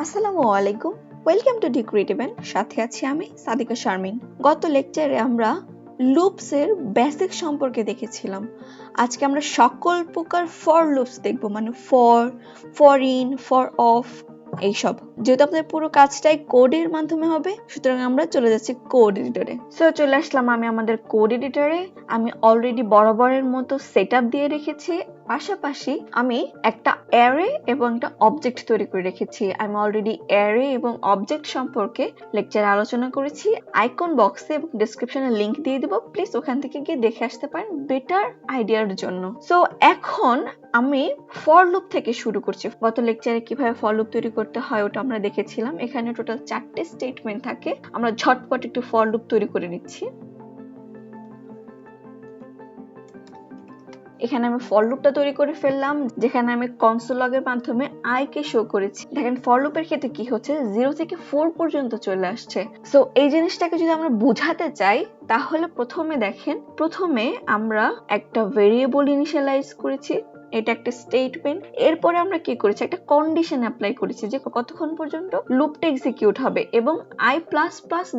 আসসালামু আলাইকুম, welcome to DeCreativen। সাথে আছি আমি সাদিকা শারমিন। গত লেকচারে আমরা লুপস এর বেসিক সম্পর্কে দেখেছিলাম। আজকে আমরা সকল প্রকার ফর লুপস দেখব, মানে ফর ইন, ফর অফ, এইসব। যেহেতু আপনাদের পুরো কাজটাই কোডের মাধ্যমে হবে, সুতরাং আমরা চলে যাচ্ছি কোড এডিটরে। সো চলে আসলাম আমি আমাদের কোড এডিটরে। আমি অলরেডি বরাবরের মতো সেটআপ দিয়ে রেখেছি। পাশাপাশি আমি একটা অ্যারে এবং একটা অবজেক্ট তৈরি করে রেখেছি। আমি অলরেডি অ্যারে এবং অবজেক্ট সম্পর্কে লেকচারে আলোচনা করেছি। আইকন বক্সে এবং ডেসক্রিপশনে লিংক দিয়ে দেব, প্লিজ ওখান থেকে গিয়ে দেখে আসতে পারেন বেটার আইডিয়ার জন্য। সো এখন আমি ফর লুপ থেকে শুরু করছি। গত লেকচারে কিভাবে ফর লুপ তৈরি করতে হয় ওটা আমরা দেখেছিলাম। এখানে টোটাল 4টে স্টেটমেন্ট থাকে। আমরা ঝটপট একটু ফর লুপ তৈরি করে নিচ্ছি। এখানে আমি ফর লুপটা তৈরি করে ফেললাম, যেখানে আমি কনসোল লগের মাধ্যমে i কে শো করেছি। দেখেন ফর লুপের ক্ষেত্রে কি হচ্ছে, 0 থেকে 4 পর্যন্ত চলে আসছে। সো এই জিনিসটাকে যদি আমরা বোঝাতে চাই তাহলে প্রথমে আমরা একটা ভেরিয়েবল ইনিশিয়ালাইজ করেছি, এটা একটা স্টেটমেন্ট। এরপরে আমরা কি করেছি, একটা কন্ডিশন অ্যাপ্লাই করেছি যে কতক্ষণ পর্যন্ত লুপটা এক্সিকিউট হবে, এবং i++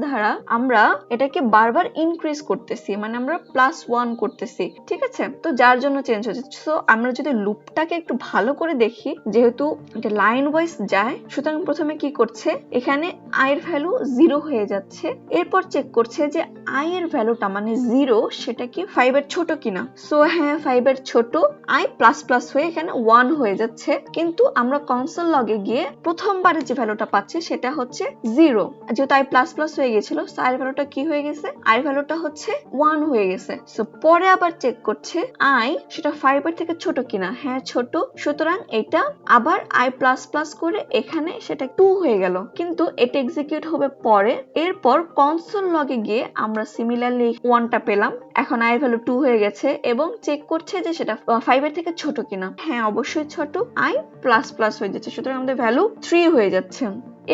দ্বারা আমরা এটাকে বারবার ইনক্রিজ করতেছি, মানে আমরা +1 করতেছি। ঠিক আছে, তো যার জন্য চেঞ্জ হচ্ছে। সো আমরা যদি লুপটাকে একটু ভালো করে দেখি, যেহেতু এটা লাইন ওয়াইজ যায়, সুতরাং প্রথমে কি করছে, এখানে i এর ভ্যালু 0 হয়ে যাচ্ছে। এরপর চেক করছে যে i এর ভ্যালুটা মানে 0 সেটা কি 5 এর ছোট কিনা। সো হ্যাঁ, 5 এর ছোট। i++ হয়ে এখানে 1 হয়ে যাচ্ছে, কিন্তু আমরা কনসোল লগে গিয়ে প্রথমবারে যে ভ্যালুটা পাচ্ছি সেটা হচ্ছে 0। যেহেতু i++ হয়ে গেছিল, সো i এর ভ্যালুটা কি হয়ে গেছে, i এর ভ্যালুটা হচ্ছে 1 হয়ে গেছে। সো পরে আবার চেক করছে i সেটা 5 এর থেকে ছোট কিনা। হ্যাঁ ছোট, সুতরাং এটা আবার i++ করে এখানে সেটা 2 হয়ে গেল, কিন্তু এটা এক্সিকিউট হবে পরে। এরপর কনসোল লগে গিয়ে আমরা সিমিলারলি 1টা পেলাম। এখন i এর ভ্যালু 2 হয়ে গেছে এবং চেক করছে যে সেটা 5 এর থেকে ছোট কিনা। হ্যাঁ অবশ্যই ছোট, i++ হয়ে যাচ্ছে, সুতরাং আমাদের ভ্যালু 3 হয়ে যাচ্ছে।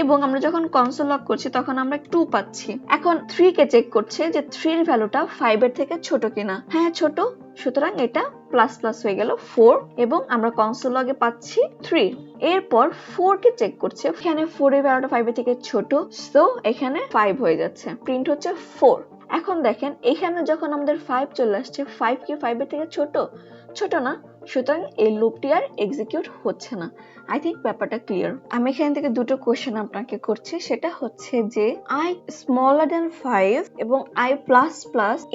এবং আমরা যখন কনসোল লগ করছি তখন আমরা 2 পাচ্ছি। এখন 3 কে চেক করছে যে 3 এর ভ্যালুটা 5 এর থেকে ছোট কিনা। হ্যাঁ ছোট, সুতরাং এটা ++ হয়ে গেল 4, এবং আমরা কনসোল লগে পাচ্ছি 3। এরপর 4 কে চেক করছে, এখানে 4 এর ভ্যালুটা 5 এর থেকে ছোট, সো এখানে 5 হয়ে যাচ্ছে, প্রিন্ট হচ্ছে 4। এখন দেখেন এখানে যখন আমাদের 5 চলে আসছে, 5 কি 5 এর থেকে ছোট না, সুতরাং এই লুপটি আর এক্সিকিউট হচ্ছে না। আই থিংক ব্যাপারটা ক্লিয়ার। আমি এখান থেকে দুটো কোশ্চেন আপনাকে করছি, সেটা হচ্ছে যে i smaller than 5 এবং i++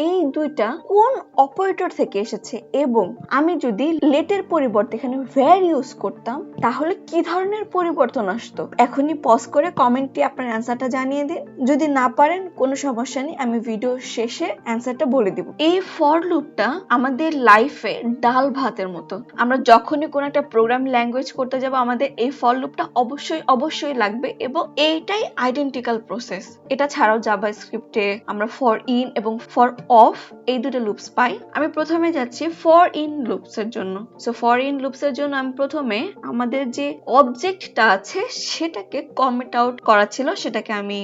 এই দুইটা কোন অপারেটর থেকে এসেছে, এবং আমি যদি লেটের পরিবর্তে এখানে ভ্যার ইউজ করতাম তাহলে কি ধরনের পরিবর্তন আসতো। এখনই পজ করে কমেন্টে আপনার অ্যান্সারটা জানিয়ে দিন। যদি না পারেন কোনো সমস্যা নেই, আমি ভিডিও শেষে অ্যান্সারটা বলে দিব। এই ফর লুপটা আমাদের লাইফে ডাল ভাতের মতো। আমরা যখনই কোনো একটা প্রোগ্রাম ল্যাঙ্গুয়েজ করতে যাব, আমাদের এই ফর লুপটা অবশ্যই লাগবে, এবং এইটাই আইডেন্টিক্যাল প্রসেস। এটা ছাড়াও জাভাস্ক্রিপ্টে আমরা ফর ইন এবং ফর অফ এই দুটো লুপস পাই। আমি প্রথমে যাচ্ছি ফর ইন লুপস এর জন্য। সো ফর ইন লুপস এর জন্য আমি প্রথমে আমাদের যে অবজেক্টটা আছে সেটাকে কমেন্ট আউট করা ছিল, সেটাকে আমি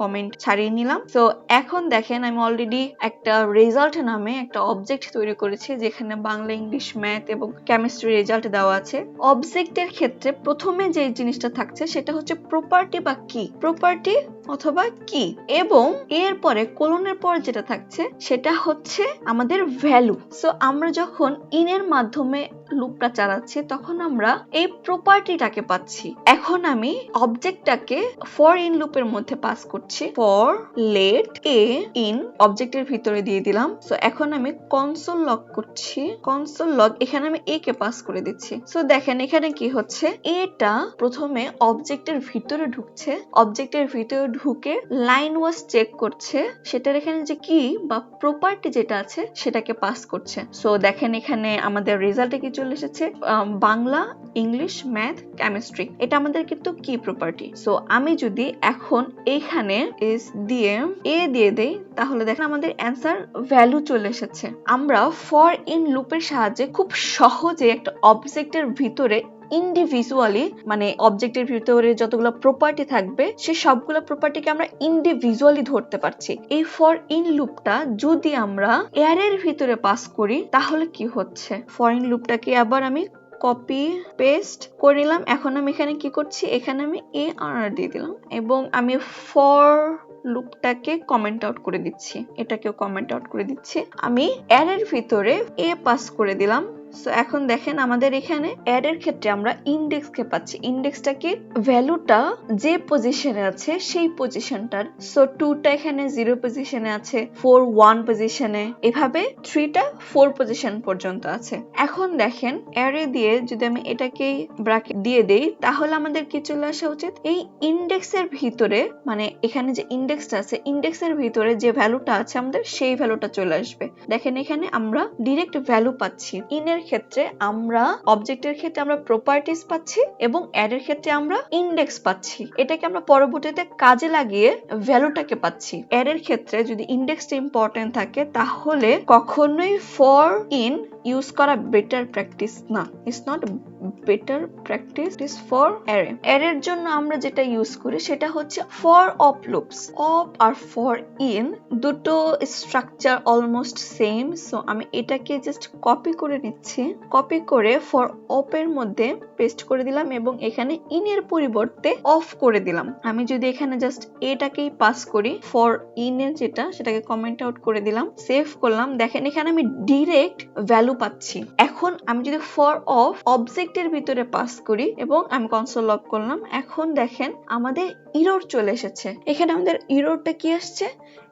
কমেন্ট ছাড়িয়ে নিলাম। সো এখন দেখেন আমি অলরেডি একটা রেজাল্ট নামে একটা অবজেক্ট তৈরি করেছি, যেখানে বাংলা, ইংলিশ, ম্যাথ এবং কেমিস্ট্রি রেজাল্ট দেওয়া আছে। অবজেক্টের ক্ষেত্রে প্রথমে যে জিনিসটা থাকছে সেটা হচ্ছে প্রপার্টি বা কি, প্রপার্টি অথবা কি, এবং এরপরে কোলনের পর যেটা থাকছে সেটা হচ্ছে আমাদের ভ্যালু। সো আমরা যখন ইনের মাধ্যমে লুপটা চালাচ্ছি তখন আমরা এই প্রপার্টিটাকে পাচ্ছি। এখন আমি অবজেক্টটাকে ফর ইন লুপের মধ্যে পাস করছি, ফর লেট এ ইন অবজেক্টের ভিতরে দিয়ে দিলাম। সো এখন আমি কনসোল লগ করছি, কনসোল লগ, এখানে আমি এ কে পাস করে দিচ্ছি। সো দেখেন এখানে কি হচ্ছে, এটা প্রথমে অবজেক্টের ভিতরে ঢুকছে, অবজেক্টের ভিতরে ঢুকে লাইন ওয়াইজ চেক করছে, সেটার এখানে যে কি বা প্রপার্টি যেটা আছে সেটাকে পাস করছে। সো দেখেন এখানে আমাদের রেজাল্টে কি চলে এসেছে, বাংলা, ইংলিশ, ম্যাথ, কেমিস্ট্রি, এটা আমাদের কিন্তু কি প্রপার্টি। সো আমি যদি এখন এখানে এস দিয়ে এ দিয়ে দেই তাহলে দেখেন আমাদের অ্যান্সার ভ্যালু চলে এসেছে। আমরা ফর ইন লুপের সাহায্যে খুব সহজে একটা অবজেক্টের ভিতরে ইন্ডিভিজুয়ালি, মানে অবজেক্টের ভিতরে যতগুলো প্রপার্টি থাকবে সে সবগুলো প্রপার্টিকে আমরা ইন্ডিভিজুয়ালি ধরতে পারছি। এই ফর ইন লুপটা যদি আমরা অ্যারের ভিতরে পাস করি তাহলে কি হচ্ছে, ফর ইন লুপটাকে আবার আমি কপি পেস্ট করে নিলাম। এখন আমি এখানে কি করছি, এখানে আমি ARR দিয়ে দিলাম এবং আমি ফর লুপটাকে কমেন্ট আউট করে দিচ্ছি, এটাকেও কমেন্ট আউট করে দিচ্ছি। আমি অ্যারের ভিতরে a পাস করে দিলাম। সো এখন দেখেন আমাদের এখানে অ্যাড এর ক্ষেত্রে আমরা ইনডেক্স কে পাচ্ছি। ইনডেক্সটা কি, ভ্যালুটা যে পজিশনে আছে সেই পজিশনটার। সো 2 টা এখানে 0 পজিশনে আছে, 4 1 পজিশনে, এভাবে 3 টা 4 পজিশন পর্যন্ত আছে। এখন দেখেন অ্যারে দিয়ে যদি আমি এটাকে ব্র্যাকেট দিয়ে দেই তাহলে আমাদের কি চলে আসা উচিত, এই ইনডেক্সের ভিতরে, মানে এখানে যে ইনডেক্সটা আছে ইনডেক্সের ভিতরে যে ভ্যালুটা আছে আমাদের সেই ভ্যালুটা চলে আসবে। দেখেন এখানে আমরা ডিরেক্ট ভ্যালু পাচ্ছি। ইনের ক্ষেত্রে আমরা অবজেক্টের ক্ষেত্রে আমরা প্রপার্টিজ পাচ্ছি এবং অ্যাড এর ক্ষেত্রে আমরা ইনডেক্স পাচ্ছি। এটাকে আমরা পরবর্তীতে কাজে লাগিয়ে ভ্যালুটাকে পাচ্ছি। অ্যাড এর ক্ষেত্রে যদি ইনডেক্সটা ইম্পর্টেন্ট থাকে তাহলে কখনোই ফর ইন ইউজ করা বেটার প্র্যাকটিস না, it's not better practice, it is for array. অ্যারের জন্য আমরা যেটা ইউজ করি সেটা হচ্ছে ফর অপ লুপস। অপ আর ফর ইন দুটো স্ট্রাকচার অলমোস্ট সেম। সো আমি এটাকে জাস্ট কপি করে নিচ্ছি, কপি করে ফর অপ এর মধ্যে পেস্ট করে দিলাম এবং এখানে ইন এর পরিবর্তে অফ করে দিলাম। আমি যদি এখানে জাস্ট এটাকেই পাস করি, ফর ইন এর যেটা সেটাকে কমেন্ট আউট করে দিলাম, সেভ করলাম। দেখেন এখানে আমি ডিরেক্ট ভ্যালু পাচ্ছি। এখন আমি যদি ফর অফ অবজেক্টের ভিতরে পাস করি এবং আমি কনসোল লগ করলাম, এখন দেখেন আমাদের এরর চলে এসেছে। এখানে আমাদের এররটা কি আসছে,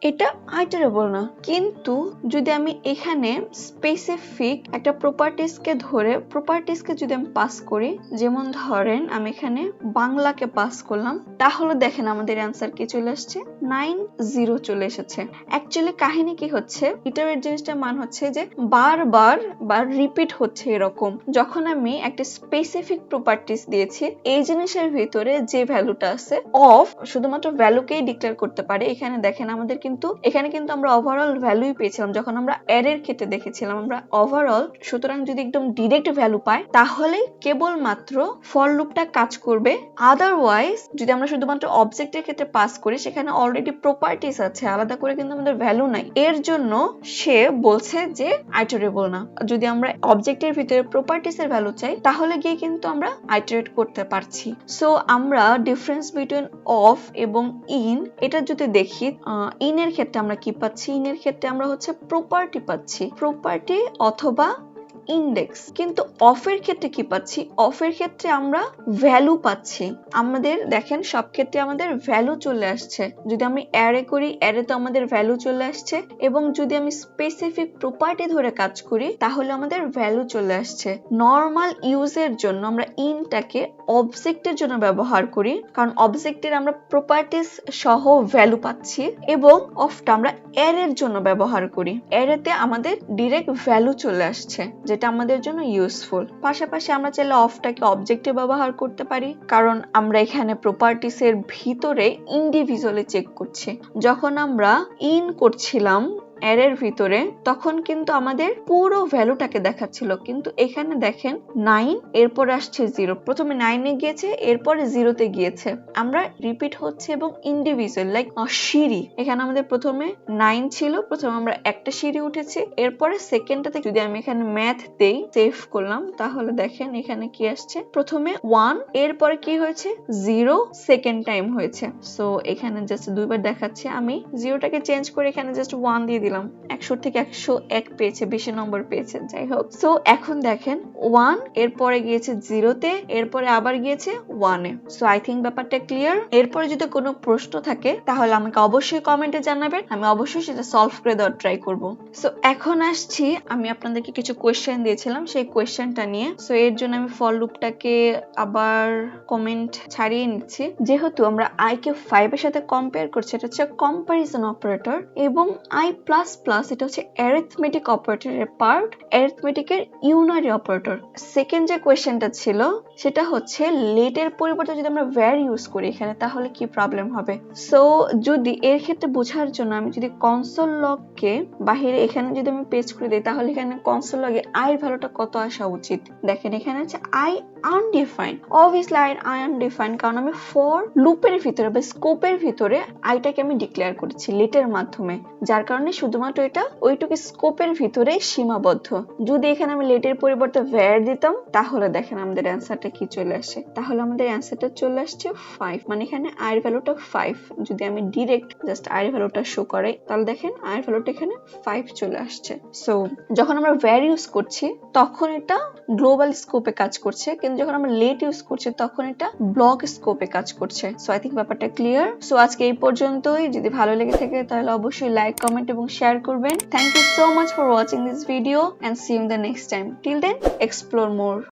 এটা আইটারেবল না। কিন্তু যদি আমি এখানে স্পেসিফিক একটা প্রপার্টিসকে ধরে প্রপার্টিসকে যদি আমি পাস করি, যেমন ধরেন আমি এখানে বাংলাকে পাস করলাম, তাহলে দেখেন আমাদের অ্যান্সার কি চলে আসছে, 90 চলে এসেছে। অ্যাকচুয়ালি কাহিনী কি হচ্ছে, ইটারেট জিনিসটার মান হচ্ছে যে বারবার বা রিপিট হচ্ছে এরকম। যখন আমি একটা স্পেসিফিক প্রপার্টিস দিয়েছি, এই জিনিসের ভিতরে যে ভ্যালুটা আছে অফ শুধুমাত্র ভ্যালুকেই ডিক্লেয়ার করতে পারে। এখানে দেখেন আমাদের এখানে কিন্তু আমরা ওভারঅল ভ্যালুই পেয়েছিলাম যখন আমরা অ্যারের ক্ষেত্রে দেখেছিলাম আমরা ওভারঅল। সুতরাং যদি একদম ডিরেক্ট ভ্যালু পাই তাহলে কেবলমাত্র ফর লুপটা কাজ করবে। আদারওয়াইজ যদি আমরা শুধুমাত্র অবজেক্টের ক্ষেত্রে পাস করি, সেখানে অলরেডি প্রপার্টিস আছে, আলাদা করে কিন্তু আমাদের ভ্যালু নাই। এর জন্য সে বলছে যে আইটারেবল না। যদি আমরা অবজেক্টের ভিতরে প্রপার্টিস এর ভ্যালু চাই তাহলে গিয়ে কিন্তু আমরা আইটারেট করতে পারছি। সো আমরা ডিফারেন্স বিটুইন অফ এবং ইন এটা যদি দেখি, ইন এর ক্ষেত্রে আমরা কি পাচ্ছি, ইন এর ক্ষেত্রে আমরা হচ্ছে প্রপার্টি পাচ্ছি, প্রপার্টি অথবা ইনডেক্স। কিন্তু অফের ক্ষেত্রে কি পাচ্ছি, অফের ক্ষেত্রে আমরা ভ্যালু পাচ্ছি। আমাদের দেখেন সব ক্ষেত্রে আমাদের ভ্যালু চলে আসছে। যদি আমি অ্যারে করি, অ্যারে তো আমাদের ভ্যালু চলে আসছে, এবং যদি আমি স্পেসিফিক প্রপার্টি ধরে কাজ করি তাহলে আমাদের ভ্যালু চলে আসছে। নর্মাল ইউজের জন্য আমরা ইনটাকে অবজেক্টের জন্য ব্যবহার করি, কারণ অবজেক্টের আমরা প্রপার্টিস সহ ভ্যালু পাচ্ছি, এবং অফটা আমরা অ্যারের জন্য ব্যবহার করি। অ্যারেতে আমাদের ডিরেক্ট ভ্যালু চলে আসছে, যেটা আমাদের জন্য ইউজফুল। পাশাপাশি আমরা চাইলে অফটাকে অবজেক্টে ব্যবহার করতে পারি, কারণ আমরা এখানে প্রপার্টিস এর ভিতরে ইন্ডিভিজুয়ালি চেক করছি। যখন আমরা ইন করছিলাম অ্যারের ভিতরে তখন কিন্তু আমাদের পুরো ভ্যালুটাকে দেখাচ্ছিল, কিন্তু এখানে দেখেন 9 এরপর আসছে 0, প্রথমে 9 এ গিয়েছে এরপরে 0 তে গিয়েছে। আমরা রিপিট হচ্ছে এবং ইন্ডিভিজুয়াল, লাইক সিঁড়ি, এখানে আমাদের প্রথমে 9 ছিল, প্রথমে আমরা একটা সিঁড়ি উঠেছি, এরপরে সেকেন্ডটাতে যদি আমি এখানে ম্যাথ দেই, সেভ করলাম, তাহলে দেখেন এখানে কি আসছে, প্রথমে 1 এরপরে কি হয়েছে 0 সেকেন্ড টাইম হয়েছে। সো এখানে জাস্ট দুইবার দেখাচ্ছে, আমি 0টাকে চেঞ্জ করে এখানে জাস্ট 1 দিয়ে দিলাম। 100 থেকে 101 পেয়েছে, বেশি নম্বর পেয়েছে, যাই হোক। সো এখন দেখেন 1 এরপরে গিয়েছে 0 তে, এরপরে আবার গিয়েছে 1 এ। সো আই থিংক ব্যাপারটা ক্লিয়ার। এরপরে যদি কোনো প্রশ্ন থাকে তাহলে আমাকে অবশ্যই কমেন্টে জানাবেন, আমি অবশ্যই সেটা সলভ করে দেওয়ার ট্রাই করব। সো এখন আসছি, আমি আপনাদেরকে কিছু কোয়েশ্চেন দিয়েছিলাম সেই কোয়েশ্চেনটা নিয়ে। সো এর জন্য আমি ফর লুপটাকে আবার কমেন্ট ছাড়িয়ে নিচ্ছি। যেহেতু আমরা i কে 5 এর সাথে কম্পেয়ার করছি, এটা হচ্ছে কম্পারিজন অপারেটর, এবং i++ এটা হচ্ছে অ্যারিথমেটিক অপারেটরের পার্ট, অ্যারিথমেটিকের ইউনারি অপারেটর। সেকেন্ড যে কোয়েশ্চেনটা ছিল সেটা হচ্ছে লেটের পরিবর্তে যদি আমরা ভ্যার ইউজ করি এখানে তাহলে কি প্রবলেম হবে। সো যদি এর ক্ষেত্রে বোঝার জন্য আমি যদি কনসোল লগকে বাহিরে এখানে যদি আমি পেস্ট করে দিই, তাহলে এখানে কনসোল লগে i এর ভ্যালুটা কত আসা উচিত। দেখেন এখানে আছে i undefined, obviously i undefined, কারণ আমি ফর লুপের ভিতরে বা স্কোপের ভিতরে আইটাকে আমি ডিক্লেয়ার করেছি লেটের মাধ্যমে, যার কারণে শুধুমাত্র এটা ওইটুকু স্কোপের ভিতরে সীমাবদ্ধ। যদি এখানে আমি লেটের পরিবর্তে var দিতাম তাহলে দেখেন আমাদের অ্যান্সারটা কি চলে আসে, তাহলে আমাদের অ্যান্সারটা চলে আসছে 5, মানে এখানে i এর ভ্যালুটা 5। যদি আমি ডিরেক্ট জাস্ট i এর ভ্যালুটা শো করাই তাহলে দেখেন i এর ভ্যালুটা এখানে 5 চলে আসছে। সো যখন আমরা var ইউজ করছি তখন এটা গ্লোবাল স্কোপে কাজ করছে, কিন্তু যখন আমরা লেট ইউজ করছি তখন এটা ব্লক স্কোপে কাজ করছে। সো আই থিংক ব্যাপারটা ক্লিয়ার। সো আজকে এই পর্যন্তই। যদি ভালো লেগে থাকে তাহলে অবশ্যই লাইক, কমেন্ট এবং শেয়ার করবেন। Thank you so much for watching this video and see you in the next time. Till then, explore more.